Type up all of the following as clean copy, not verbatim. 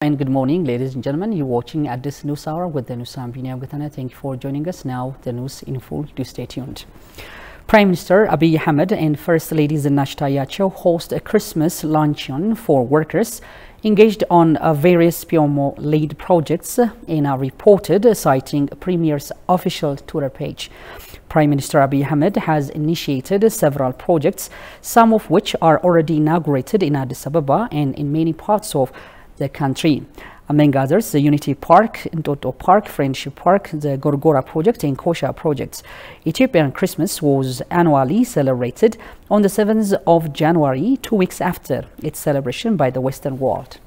And good morning, ladies and gentlemen. You're watching at this news hour with the news. I'm Binyam Gatana. Thank you for joining us. Now, the news in full. Do stay tuned. Prime Minister Abiy Ahmed and First Lady Zinashta Yacho host a Christmas luncheon for workers engaged on various PMO-led projects in a reported citing Premier's official Twitter page. Prime Minister Abiy Ahmed has initiated several projects, some of which are already inaugurated in Addis Ababa and in many parts of the country. Among others, the Unity Park, Ntoto Park, Friendship Park, the Gorgora project and Kosha projects. Ethiopian Christmas was annually celebrated on the 7th of January, 2 weeks after its celebration by the Western world.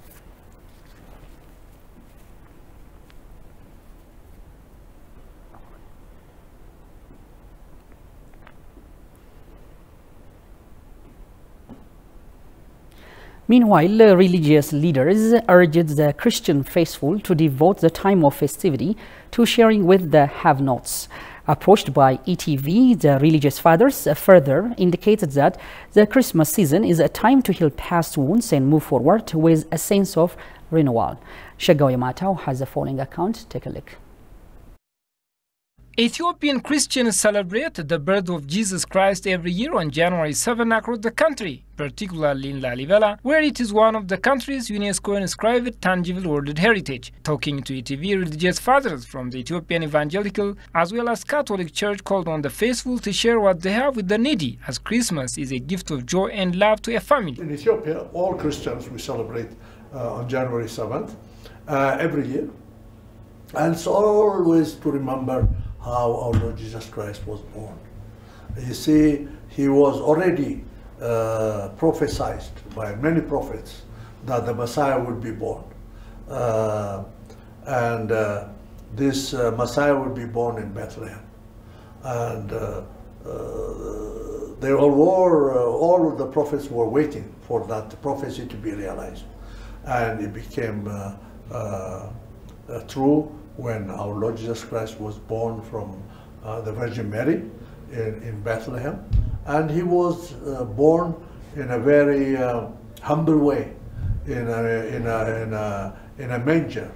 Meanwhile, religious leaders urged the Christian faithful to devote the time of festivity to sharing with the have-nots. Approached by ETV, the religious fathers further indicated that the Christmas season is a time to heal past wounds and move forward with a sense of renewal. Shagaw Yamatao has the following account. Take a look. Ethiopian Christians celebrate the birth of Jesus Christ every year on January 7 across the country, particularly in Lalibela, where it is one of the country's UNESCO-inscribed tangible world heritage. Talking to ETV, religious fathers from the Ethiopian Evangelical as well as Catholic Church called on the faithful to share what they have with the needy, as Christmas is a gift of joy and love to a family. In Ethiopia, all Christians, we celebrate on January 7th every year. And it's always to remember how our Lord Jesus Christ was born. You see, he was already prophesied by many prophets that the Messiah would be born. This Messiah would be born in Bethlehem. And they all of the prophets were waiting for that prophecy to be realized. And it became true when our Lord Jesus Christ was born from the Virgin Mary in Bethlehem. And he was born in a very humble way, in a manger.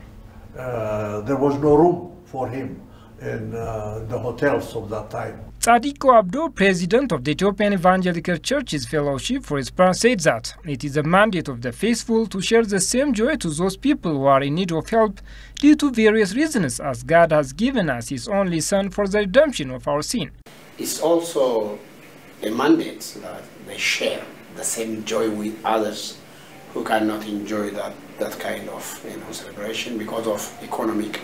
There was no room for him in the hotels of that time. Tzadiko Abdo, president of the Ethiopian Evangelical Church's Fellowship for Esperance, said that it is a mandate of the faithful to share the same joy to those people who are in need of help due to various reasons, as God has given us His only Son for the redemption of our sin. It's also a mandate that they share the same joy with others who cannot enjoy that kind of celebration because of economic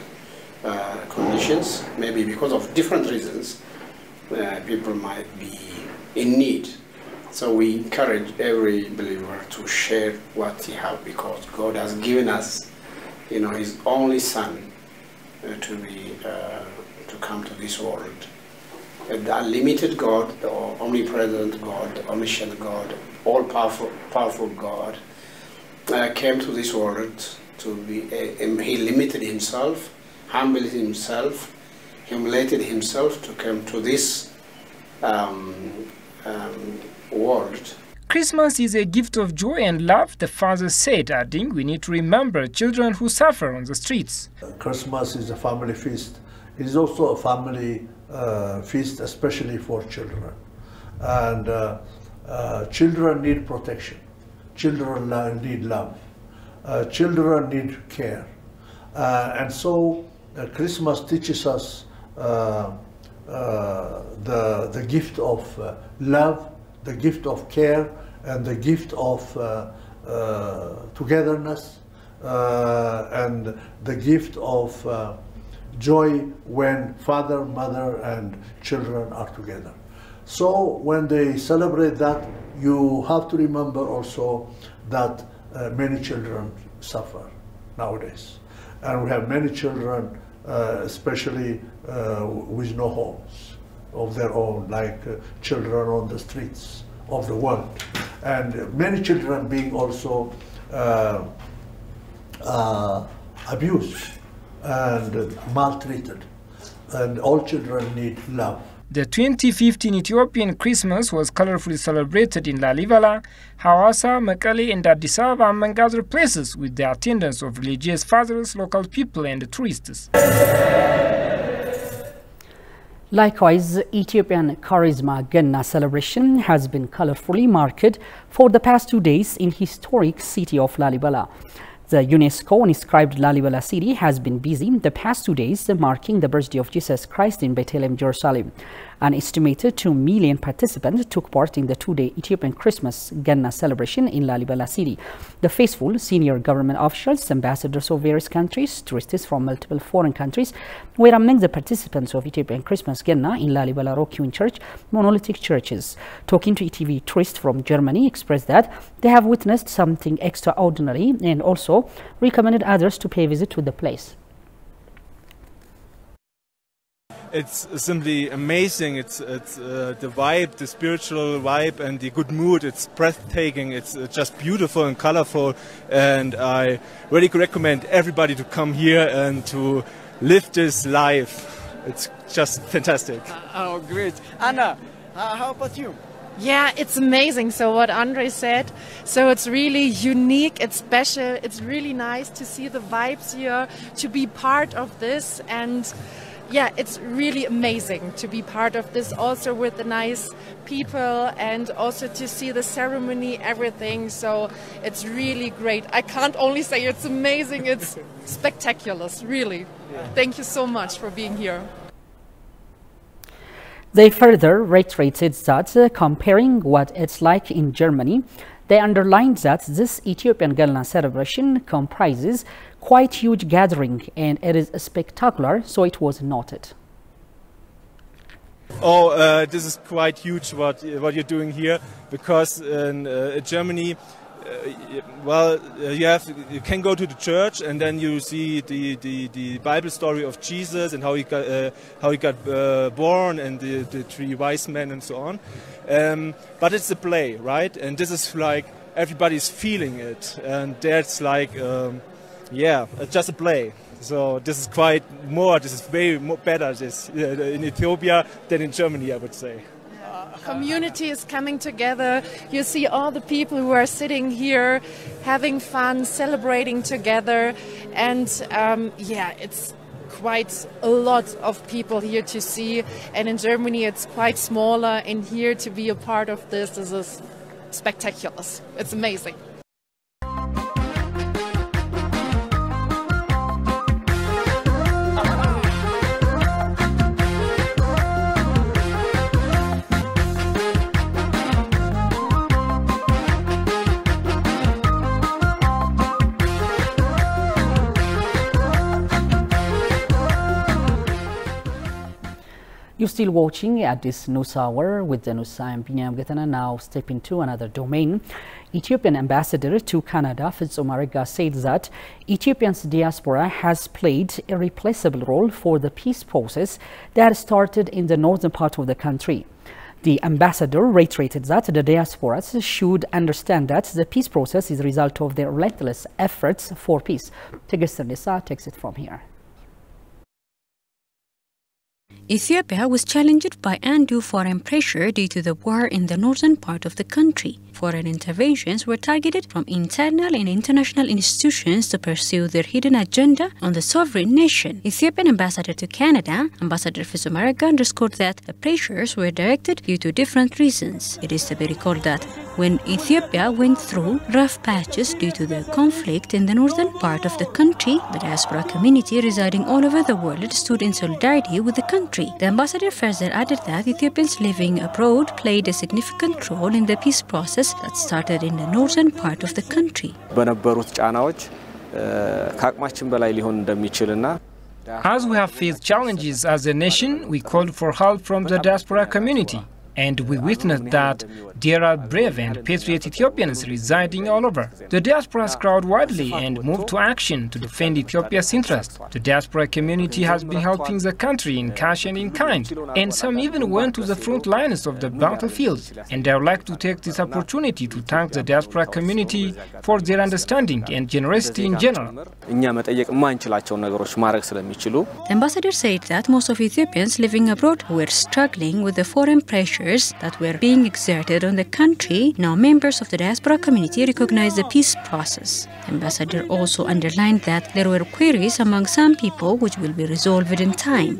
conditions, maybe because of different reasons. People might be in need. So we encourage every believer to share what he has, because God has given us, His only Son to come to this world. The unlimited God, the omnipresent God, the omniscient God, all-powerful God, came to this world to be. He limited himself, humbled himself, humiliated himself to come to this world. Christmas is a gift of joy and love, the father said, adding, we need to remember children who suffer on the streets. Christmas is a family feast. It is also a family feast, especially for children. And children need protection. Children need love. Children need care. And so Christmas teaches us the gift of love, the gift of care, and the gift of togetherness, and the gift of joy when father, mother, and children are together. So when they celebrate that, you have to remember also that many children suffer nowadays. And we have many children especially with no homes of their own, like children on the streets of the world. And many children being also abused and maltreated. And all children need love. The 2015 Ethiopian Christmas was colorfully celebrated in Lalibela, Hawassa, Mekelle and Addis Ababa, among other places, with the attendance of religious fathers, local people and tourists. Likewise, Ethiopian Charisma Ganna celebration has been colorfully marked for the past 2 days in historic city of Lalibela. The UNESCO-inscribed Lalibela city has been busy the past 2 days marking the birthday of Jesus Christ in Bethlehem, Jerusalem. An estimated 2 million participants took part in the 2-day Ethiopian Christmas Ganna celebration in Lalibela city. The faithful, senior government officials, ambassadors of various countries, tourists from multiple foreign countries were among the participants of Ethiopian Christmas Ganna in Lalibela Rock Hewn Church, monolithic churches. Talking to ETV, tourists from Germany expressed that they have witnessed something extraordinary and also recommended others to pay a visit to the place. It's simply amazing. It's the vibe, the spiritual vibe and the good mood. It's breathtaking. It's just beautiful and colorful. And I really recommend everybody to come here and to live this life. It's just fantastic. Oh, great. Anna, how about you? Yeah, it's amazing. So what Andre said, so it's really unique, it's special, it's really nice to see the vibes here, to be part of this, and yeah, it's really amazing to be part of this, also with the nice people and also to see the ceremony, everything. So it's really great. I can't only say it's amazing, it's spectacular, really. Yeah. Thank you so much for being here. They further reiterated that comparing what it's like in Germany, they underlined that this Ethiopian Ganna celebration comprises quite huge gathering and it is spectacular, so it was noted. Oh, this is quite huge what you're doing here, because in Germany, you can go to the church and then you see the Bible story of Jesus and how he got born and the 3 wise men and so on. But it's a play, right? And this is like everybody's feeling it, and that's like just a play. So this is this is way more better in Ethiopia than in Germany, I would say. Community is coming together. You see all the people who are sitting here having fun, celebrating together, and it's quite a lot of people here to see. And in Germany it's quite smaller, and here to be a part of this is spectacular. It's amazing. You're still watching at this news hour with the news. I'm Binyam Getana. Now step into another domain. Ethiopian ambassador to Canada, Fitsum Arega, said that Ethiopia's diaspora has played a irreplaceable role for the peace process that started in the northern part of the country. The ambassador reiterated that the diasporas should understand that the peace process is a result of their relentless efforts for peace. Tegesser Nisa takes it from here. Ethiopia was challenged by undue foreign pressure due to the war in the northern part of the country. Foreign interventions were targeted from internal and international institutions to pursue their hidden agenda on the sovereign nation. Ethiopian ambassador to Canada, Ambassador Fitsum Arega, underscored that the pressures were directed due to different reasons. It is to be recalled that when Ethiopia went through rough patches due to the conflict in the northern part of the country, the diaspora community residing all over the world stood in solidarity with the country. The ambassador further added that Ethiopians living abroad played a significant role in the peace process that started in the northern part of the country. As we have faced challenges as a nation, we called for help from the diaspora community. And we witnessed that there are brave and patriot Ethiopians residing all over. The diaspora has crowded widely and moved to action to defend Ethiopia's interests. The diaspora community has been helping the country in cash and in kind, and some even went to the front lines of the battlefield. And I would like to take this opportunity to thank the diaspora community for their understanding and generosity in general. The ambassador said that most of Ethiopians living abroad were struggling with the foreign pressures that were being exerted on the country. Now members of the diaspora community recognize the peace process. The ambassador also underlined that there were queries among some people which will be resolved in time.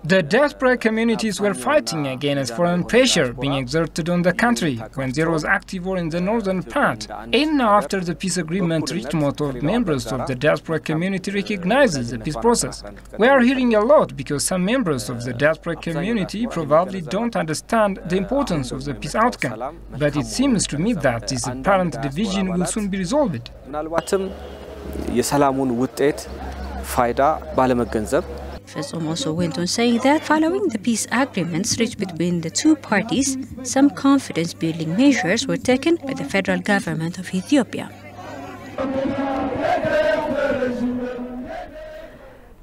The diaspora communities were fighting against foreign pressure being exerted on the country when there was active war in the northern part. And now after the peace agreement reached, most of members of the diaspora community recognizes the peace process. We are hearing a lot because some members of the diaspora community probably don't understand the importance of the peace outcome. But it seems to me that this apparent division will soon be resolved. Fezom also went on saying that following the peace agreements reached between the two parties, some confidence-building measures were taken by the federal government of Ethiopia.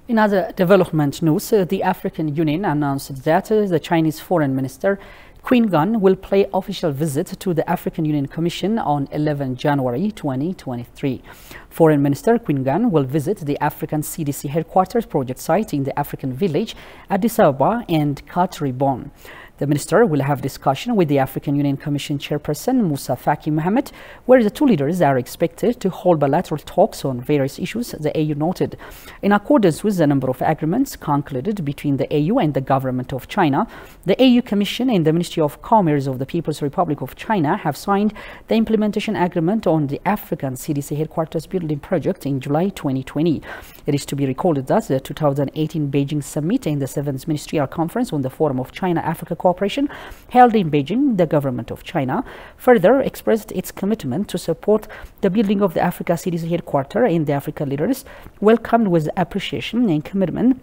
In other development news, the African Union announced that the Chinese Foreign Minister Qin Gang will pay official visit to the African Union Commission on 11 January 2023. Foreign Minister Qin Gang will visit the African CDC headquarters project site in the African village, Addis Ababa and Katri Bon. The minister will have discussion with the African Union Commission chairperson Musa Faki Mohamed, where the two leaders are expected to hold bilateral talks on various issues, the AU noted. In accordance with the number of agreements concluded between the AU and the government of China, the AU Commission and the Ministry of Commerce of the People's Republic of China have signed the implementation agreement on the African CDC headquarters building project in July 2020. It is to be recalled that the 2018 Beijing Summit and the 7th Ministerial Conference on the Forum of China-Africa Cooperation held in Beijing, the government of China further expressed its commitment to support the building of the Africa CDC headquarters, and the Africa leaders welcomed with appreciation and commitment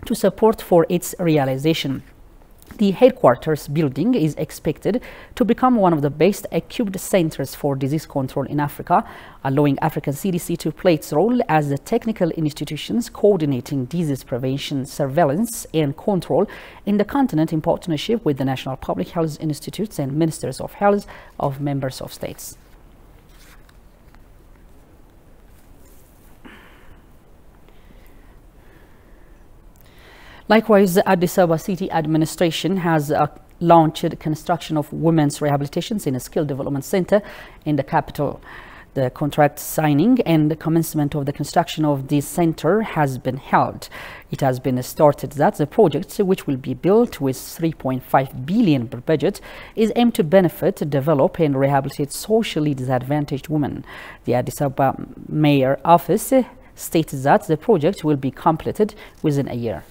to support for its realization. The headquarters building is expected to become one of the best equipped centers for disease control in Africa, allowing African CDC to play its role as the technical institutions coordinating disease prevention, surveillance and control in the continent in partnership with the National Public Health Institutes and Ministers of Health of members of states. Likewise, the Addis Ababa City Administration has launched construction of women's rehabilitations in a skill development center in the capital. The contract signing and the commencement of the construction of this center has been held. It has been started that the project, which will be built with 3.5 billion per budget, is aimed to benefit, develop and rehabilitate socially disadvantaged women. The Addis Ababa Mayor Office stated that the project will be completed within a year.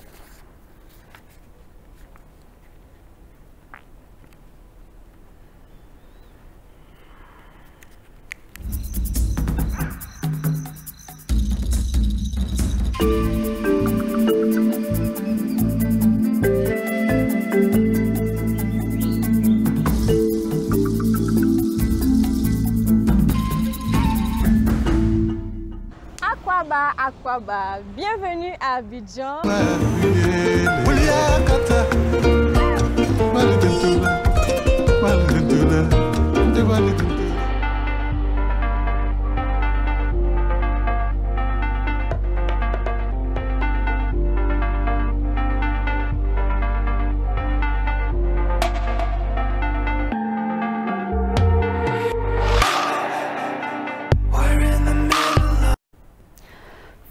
Akwaba, bienvenue à Abidjan.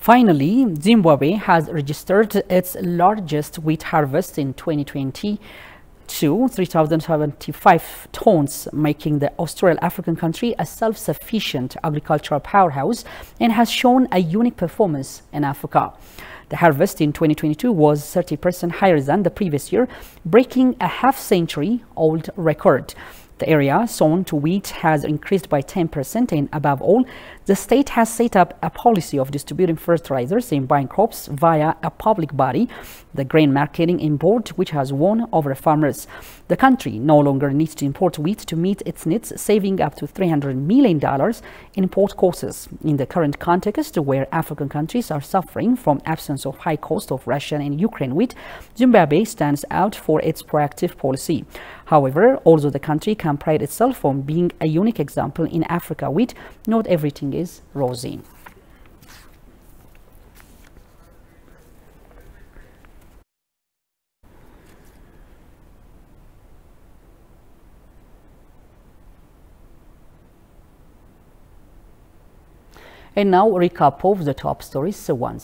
Finally, Zimbabwe has registered its largest wheat harvest in 2022, 3,075 tons, making the Austral African country a self-sufficient agricultural powerhouse and has shown a unique performance in Africa. The harvest in 2022 was 30% higher than the previous year, breaking a half-century-old record. The area sown to wheat has increased by 10%, and above all, the state has set up a policy of distributing fertilizers and buying crops via a public body, the Grain Marketing Board, which has won over farmers. The country no longer needs to import wheat to meet its needs, saving up to $300 million in import costs. In the current context, where African countries are suffering from absence of high cost of Russian and Ukraine wheat, Zimbabwe stands out for its proactive policy. However, although the country can pride itself on being a unique example in Africa wheat, not everything is rosy. And now, a recap of the top stories once